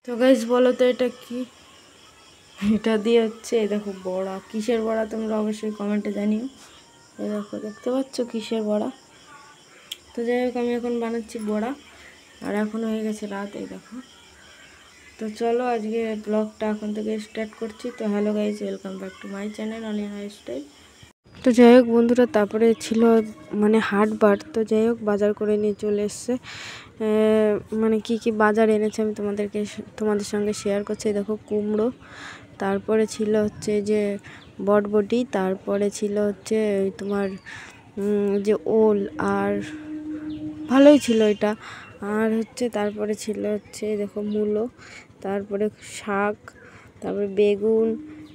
তো গাইস বলো তো এটা কি? এটা দিয়ে হচ্ছে এই দেখো বড়া। কিসের বড়া তোমরা অবশ্যই কমেন্টে জানিও। এই দেখো দেখতে পাচ্ছ কিসের বড়া? তো যাই হোক আমি এখন বানাচ্ছি বড়া। আর এখন হয়ে গেছে রাত, এই দেখো। তো চলো আজকে ব্লগটা এখন থেকে স্টার্ট করছি। তো hello guys, welcome back to my channel Aniya style. তো যাই হোক বন্ধুরা, তারপরে ছিল মানে হাটবার। তো যাই হোক বাজার করে নিয়ে চলে এসছে। মানে কি কি বাজার এনেছে আমি তোমাদের সঙ্গে শেয়ার করছি। দেখো কুমড়ো, তারপরে ছিল হচ্ছে যে বটবটি, তারপরে ছিল হচ্ছে তোমার যে ওল, আর ভালোই ছিল এটা। আর হচ্ছে তারপরে ছিল হচ্ছে দেখো মূলো, তারপরে শাক, তারপরে বেগুন,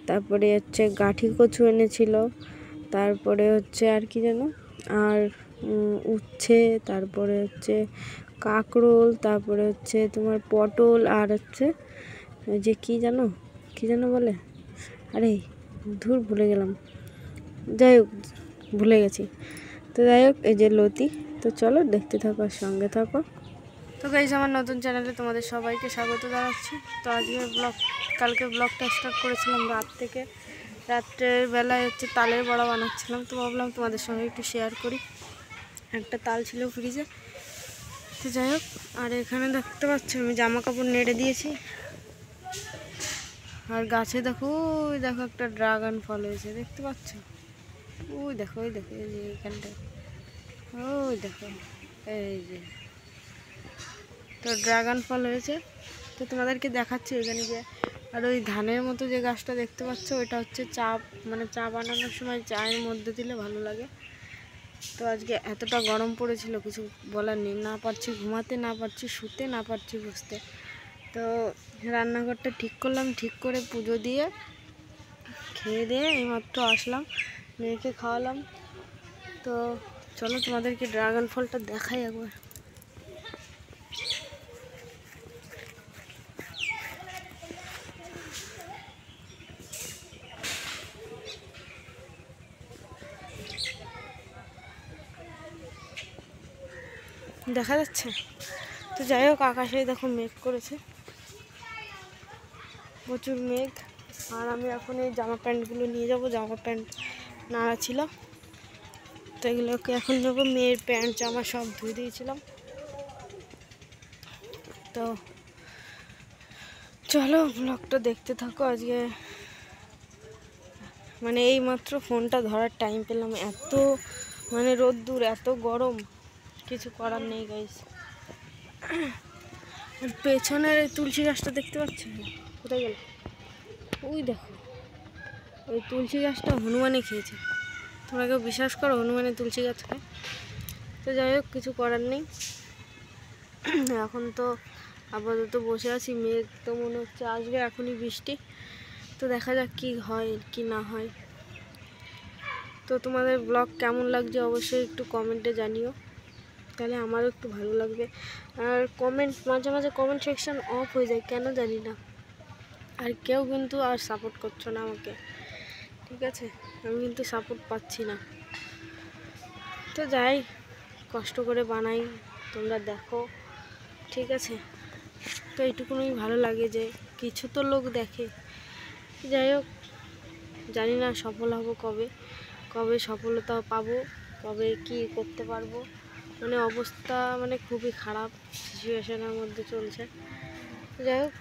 তারপরে হচ্ছে গাঠি কচু এনেছিল, তারপরে হচ্ছে আর কি যেন, আর উচ্ছে, তারপরে হচ্ছে কাঁকরোল, তারপরে হচ্ছে তোমার পটল, আর হচ্ছে যে কি যেন বলে, আরে ধুর ভুলে গেলাম, যাই হোক ভুলে গেছি। তো যাই হোক এই যে লতি। তো চলো দেখতে থাকো আর সঙ্গে থাকো। তো গাইস আমার নতুন চ্যানেলে তোমাদের সবাইকে স্বাগত জানাচ্ছি। তো আজকের কালকে ব্লগটা স্টার্ট করেছিলাম রাত থেকে। রাত্রের বেলায় হচ্ছে তালের বড়া বানাচ্ছিলাম, তো ভাবলাম তোমাদের সঙ্গে একটু শেয়ার করি। একটা তাল ছিল ফ্রিজে। তো যাই হোক, আর এখানে দেখতে পাচ্ছ আমি জামা কাপড় নেড়ে দিয়েছি। আর গাছে দেখো, ওই দেখো একটা ড্রাগন ফল হয়েছে, দেখতে পাচ্ছ? ওই দেখো এই যে এইখানটায়, ওই দেখো এই যে, তো ড্রাগন ফল হয়েছে। তো তোমাদেরকে দেখাচ্ছি ওইখানে গিয়ে। আর ওই ধানের মতো যে গাছটা দেখতে পাচ্ছ, ওইটা হচ্ছে চা, মানে চা বানানোর সময় চায়ের মধ্যে দিলে ভালো লাগে। তো আজকে এতটা গরম পড়েছিল কিছু বলার নেই, না পারছি ঘুমাতে, না পারছি শুতে, না পারছি বসতে। তো রান্নাঘরটা ঠিক করলাম, ঠিক করে পুজো দিয়ে খেয়ে দিয়ে এইমাত্র আসলাম, মেয়েকে খাওয়ালাম। তো চলো তোমাদেরকে ড্রাগন ফলটা দেখাই একবার। দেখা যাচ্ছে? তো যাই হোক আকাশে দেখো মেঘ করেছে, প্রচুর মেঘ। আর আমি এখন এই জামা প্যান্টগুলো নিয়ে যাব, জামা প্যান্ট নাড়া ছিল, তো এগুলোকে এখন যাবো। মেয়ের প্যান্ট জামা সব ধুয়ে দিয়েছিলাম। তো চলো ব্লগটা দেখতে থাকো। আজকে মানে এই মাত্র ফোনটা ধরার টাইম পেলাম, এত মানে রোদ্দুর, এত গরম, কিছু করার নেই গাইস। পেছনের এই তুলসী গাছটা দেখতে পাচ্ছ? কোথায় গেল? ওই দেখো, ওই তুলসী গাছটা হনুমানে খেয়েছে। তোমরা কেউ বিশ্বাস করো হনুমানের তুলসী গাছ খায়? তো যাই হোক কিছু করার নেই। এখন তো আপাতত বসে আছি, মেঘ তো মনে হচ্ছে আসবে এখনই বৃষ্টি। তো দেখা যাক কি হয় কি না হয়। তো তোমাদের ব্লগ কেমন লাগছে অবশ্যই একটু কমেন্টে জানিও, তাহলে আমারও একটু ভালো লাগবে। আর কমেন্ট মাঝে মাঝে কমেন্ট সেকশন অফ হয়ে যায়, কেন জানি না। আর কেউ কিন্তু আর সাপোর্ট করছো না আমাকে, ঠিক আছে? আমি কিন্তু সাপোর্ট পাচ্ছি না। তো যাই, কষ্ট করে বানাই, তোমরা দেখো, ঠিক আছে? তো এইটুকুনই ভালো লাগে যে কিছু তো লোক দেখে। যাই হোক, জানি না সফল হব কবে, কবে সফলতা পাবো, কবে কি করতে পারবো। মানে অবস্থা মানে খুবই খারাপ সিচুয়েশনের মধ্যে চলছে। যাই হোক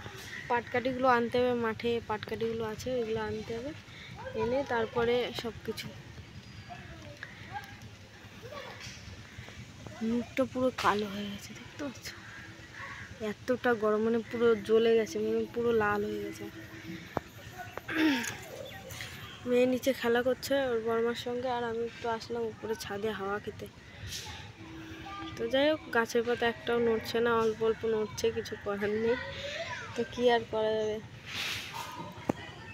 পাটকাঠিগুলো আনতে হবে, মাঠে পাটকাঠিগুলো আছে ওইগুলো আনতে হবে, এনে তারপরে সব কিছু। মুখটা পুরো কালো হয়ে গেছে, দেখতে পাচ্ছ? এতটা গরম, মানে পুরো জ্বলে গেছে, মানে পুরো লাল হয়ে গেছে। মেয়ে নিচে খেলা করছে ওর বর্মার সঙ্গে, আর আমি একটু আসলাম উপরে ছাদে হাওয়া খেতে। তো যাই হোক গাছের পাতা একটাও নড়ছে না, অল্প অল্প নড়ছে, কিছু করার নেই। তো কি আর করা যাবে।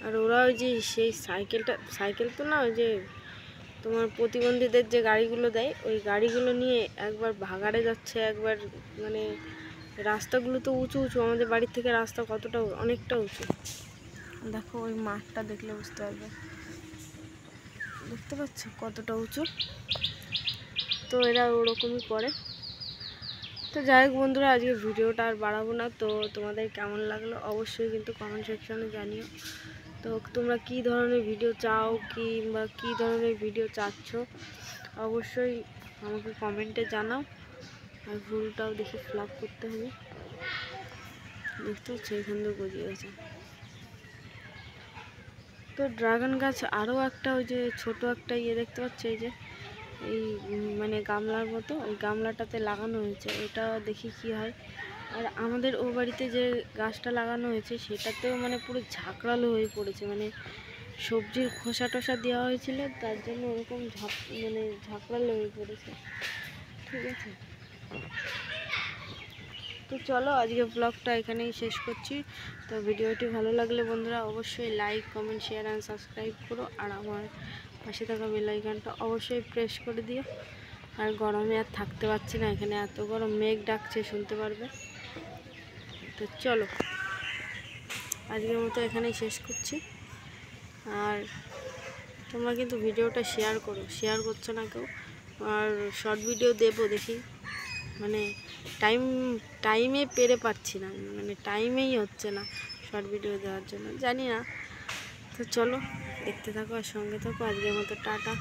আর ওরা ওই যে সেই সাইকেল তো না, ওই যে তোমার প্রতিবন্ধীদের যে গাড়িগুলো দেয়, ওই গাড়িগুলো নিয়ে একবার ভাগাড়ে যাচ্ছে, একবার মানে রাস্তাগুলো তো উঁচু উঁচু, আমাদের বাড়ির থেকে রাস্তা কতটা, অনেকটা উঁচু। দেখো ওই মাঠটা দেখলে বুঝতে পারবে, দেখতে পাচ্ছ কতটা উঁচু। তো এরা ওরকমই করে। তো যাই হোক বন্ধুরা, আজকে ভিডিওটা আর বাড়াবো না। তো তোমাদের কেমন লাগলো অবশ্যই কিন্তু কমেন্ট সেকশনে জানিও। তো তোমরা কি ধরনের ভিডিও চাও কিংবা কী ধরনের ভিডিও চাচ্ছ অবশ্যই আমাকে কমেন্টে জানাও। আর ফুলটাও দেখি ফ্লাপ করতে হবে, দেখতে হচ্ছে এখান থেকে গজিয়ে গেছে। তো ড্রাগন গাছ আরও একটা ওই যে ছোট একটা দেখতে পাচ্ছি, এই যে এই মানে গামলার মতো, ওই গামলাটাতে লাগানো হয়েছে, ওটা দেখি কি হয়। আর আমাদের ও বাড়িতে যে গাছটা লাগানো হয়েছে সেটাতেও মানে পুরো ঝাঁকড়ালো হয়ে পড়েছে, মানে সবজির খোসা টোসা দেওয়া হয়েছিল তার জন্য ওরকম মানে ঝাঁকড়ালো হয়ে পড়েছে। ঠিক আছে, তো চলো আজকে ব্লগটা এখানেই শেষ করছি। তো ভিডিওটি ভালো লাগলে বন্ধুরা অবশ্যই like, comment, share and subscribe করো। আর আমার পাশে থাকা বেল আইকনটা অবশ্যই প্রেস করে দিও। আর গরমে আর থাকতে পারছি না, এখানে এত গরম, মেঘ ডাকছে শুনতে পারবে। তো চলো আজকের মতো এখানেই শেষ করছি। আর তোমরা কিন্তু ভিডিওটা শেয়ার করো, শেয়ার করছো না কেউ। আর শর্ট ভিডিও দেবো দেখি, মানে টাইমে পেরে পাচ্ছি না, মানে টাইমেই হচ্ছে না শর্ট ভিডিও দেওয়ার জন্য, জানি না। তো চলো দেখতে থাকো আর সঙ্গে থাকো। আজকের মতো টাটা।